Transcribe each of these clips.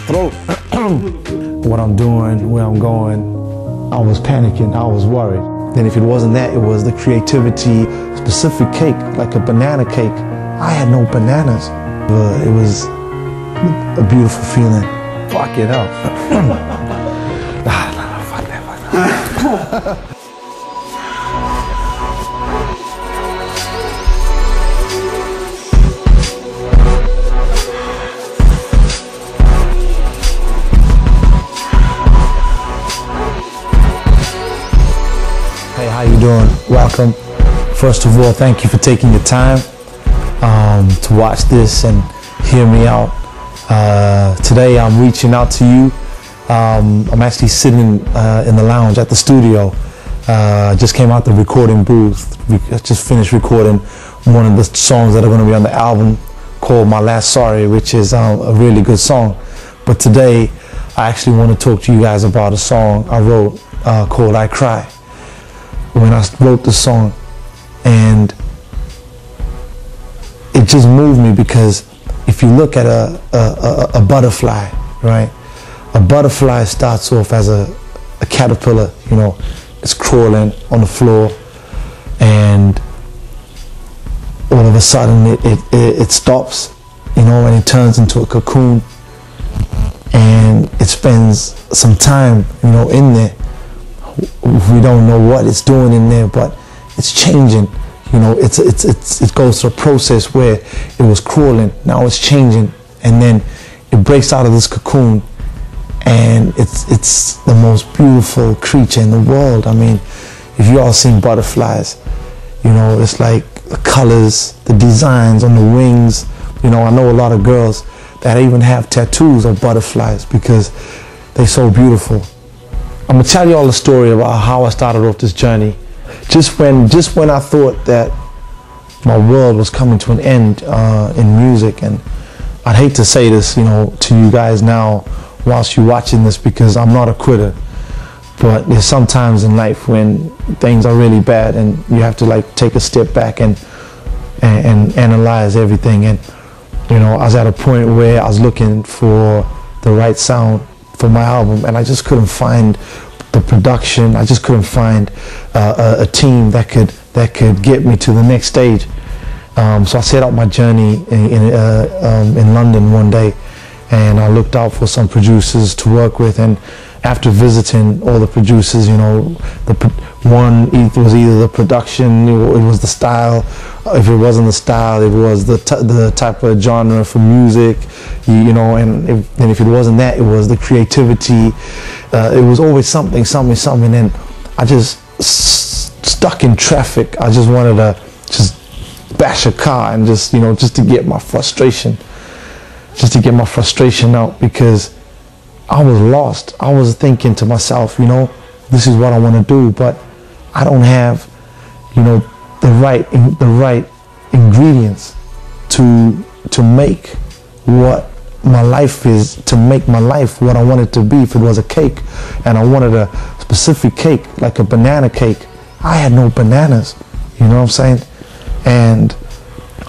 throat. What I'm doing, where I'm going, I was panicking, I was worried. Then if it wasn't that, it was the creativity, specific cake, like a banana cake. I had no bananas. It was a beautiful feeling. Fuck it up. Fuck that. Hey, how you doing? Welcome. First of all, thank you for taking your time to watch this and hear me out. Today I'm reaching out to you. I'm actually sitting in the lounge at the studio. Just came out the recording booth. We just finished recording one of the songs that are going to be on the album called My Last Sorry, which is a really good song. But today I actually want to talk to you guys about a song I wrote called I Cry. When I wrote the song, and it just moved me because if you look at a butterfly, right? A butterfly starts off as a caterpillar, you know, it's crawling on the floor, and all of a sudden it stops, you know, and it turns into a cocoon, and it spends some time, you know, in there. We don't know what it's doing in there, but it's changing. You know, it goes through a process where it was crawling, now it's changing, and then it breaks out of this cocoon, and it's the most beautiful creature in the world. I mean, if you all seen butterflies, you know, it's like the colors, the designs on the wings. You know, I know a lot of girls that even have tattoos of butterflies because they're so beautiful. I'm gonna tell you all the story about how I started off this journey. Just when I thought that my world was coming to an end in music, and I'd hate to say this, you know, to you guys now whilst you're watching this, because I'm not a quitter. But there's sometimes in life when things are really bad and you have to like take a step back and analyze everything. And you know, I was at a point where I was looking for the right sound for my album, and I just couldn't find the production. I just couldn't find a team that could get me to the next stage. So I set out my journey in London one day, and I looked out for some producers to work with. And after visiting all the producers, you know, it was either the production, it was the style. If it wasn't the style, it was the type of genre for music, you know, and if it wasn't that, it was the creativity. It was always something. And I just stuck in traffic. I just wanted to just bash a car and just, you know, just to get my frustration out, because I was lost. I was thinking to myself, you know, this is what I want to do, but I don't have, you know, the right ingredients to make what my life is, to make my life what I want it to be. If it was a cake and I wanted a specific cake, like a banana cake, I had no bananas, you know what I'm saying? And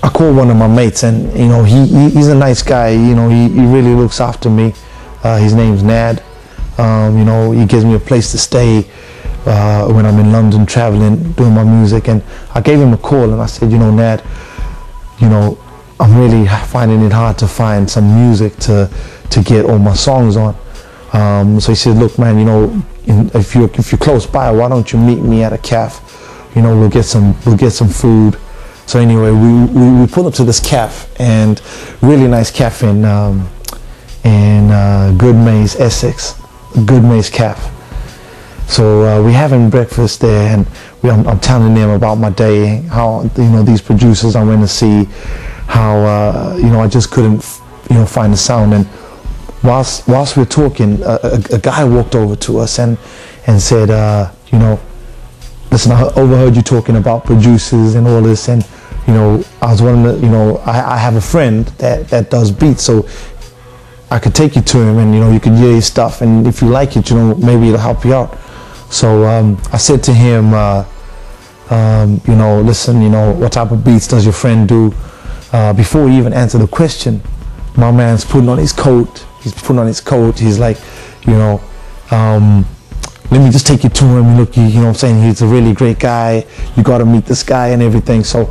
I called one of my mates, and you know, he's a nice guy, you know, he really looks after me. His name's Nad. You know, he gives me a place to stay when I'm in London traveling, doing my music. And I gave him a call and I said, you know, Nad, you know, I'm really finding it hard to find some music to get all my songs on. So he said, look, man, you know, if you're close by, why don't you meet me at a cafe? You know, we'll get some food. So anyway, we pulled up to this cafe, and really nice cafe in Good Maze, Essex, Good Maze Cafe. So we're having breakfast there, and I'm telling them about my day, how, you know, these producers I went to see, how you know, I just couldn't, you know, find the sound. And whilst we're talking, a guy walked over to us and said, you know, listen, I overheard you talking about producers and all this, and you know, I was wondering, you know, I have a friend that does beats, so I could take you to him, and you know, you could hear his stuff, and if you like it, you know, maybe it'll help you out. So I said to him, you know, listen, you know, what type of beats does your friend do? Before he even answered the question, my man's putting on his coat, He's putting on his coat. He's like, you know, let me just take you to him. Look, you know what I'm saying? He's a really great guy. You got to meet this guy and everything. So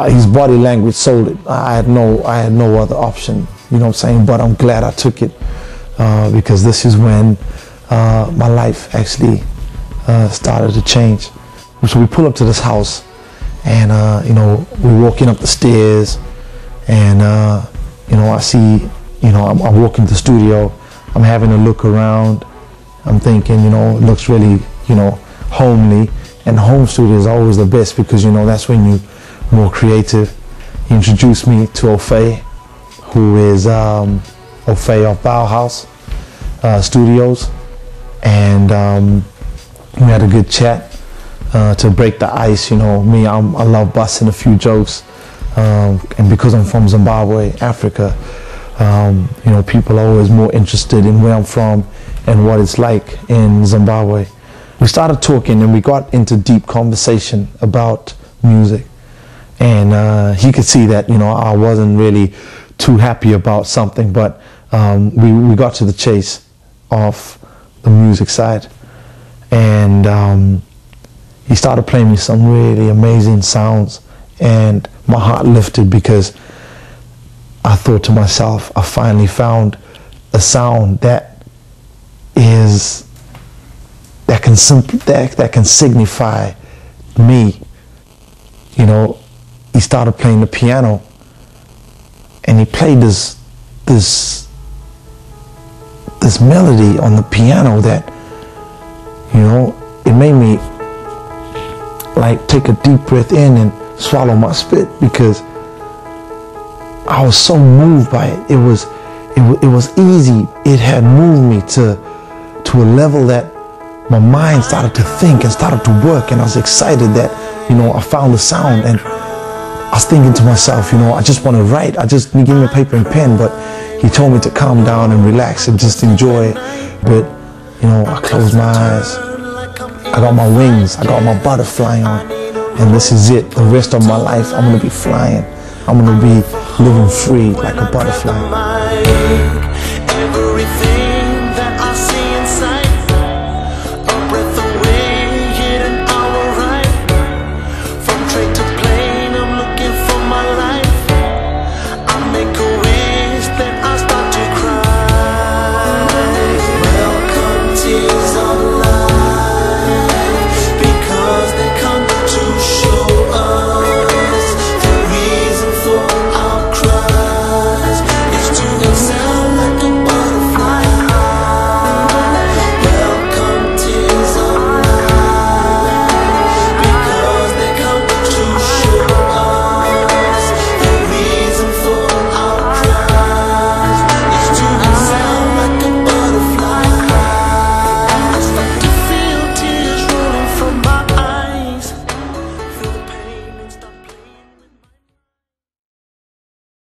his body language sold it. I had no other option. You know what I'm saying? But I'm glad I took it because this is when my life actually started to change. So we pull up to this house, and you know, we're walking up the stairs, and you know, I see, you know, I'm walking to the studio. I'm having a look around. I'm thinking, you know, it looks really, you know, homely. And home studio is always the best because, you know, that's when you're more creative. He introduced me to Ofe, who is Ofe of Bauhaus Studios, and we had a good chat to break the ice. You know, me, I love busting a few jokes, and because I'm from Zimbabwe, Africa, you know, people are always more interested in where I'm from and what it's like in Zimbabwe. We started talking and we got into deep conversation about music, and he could see that, you know, I wasn't really too happy about something, but we got to the chase of the music side, and he started playing me some really amazing sounds, and my heart lifted because I thought to myself, I finally found a sound that can signify me. You know, he started playing the piano, and he played this melody on the piano that, you know, it made me like take a deep breath in and swallow my spit because I was so moved by it. It was easy. It had moved me to a level that my mind started to think and started to work, and I was excited that, you know, I found the sound. And I was thinking to myself, you know, I just want to write. I just give me a paper and pen, but he told me to calm down and relax and just enjoy it. But, you know, I closed my eyes. I got my wings. I got my butterfly on, and this is it. The rest of my life, I'm gonna be flying. I'm gonna be living free like a butterfly. Everything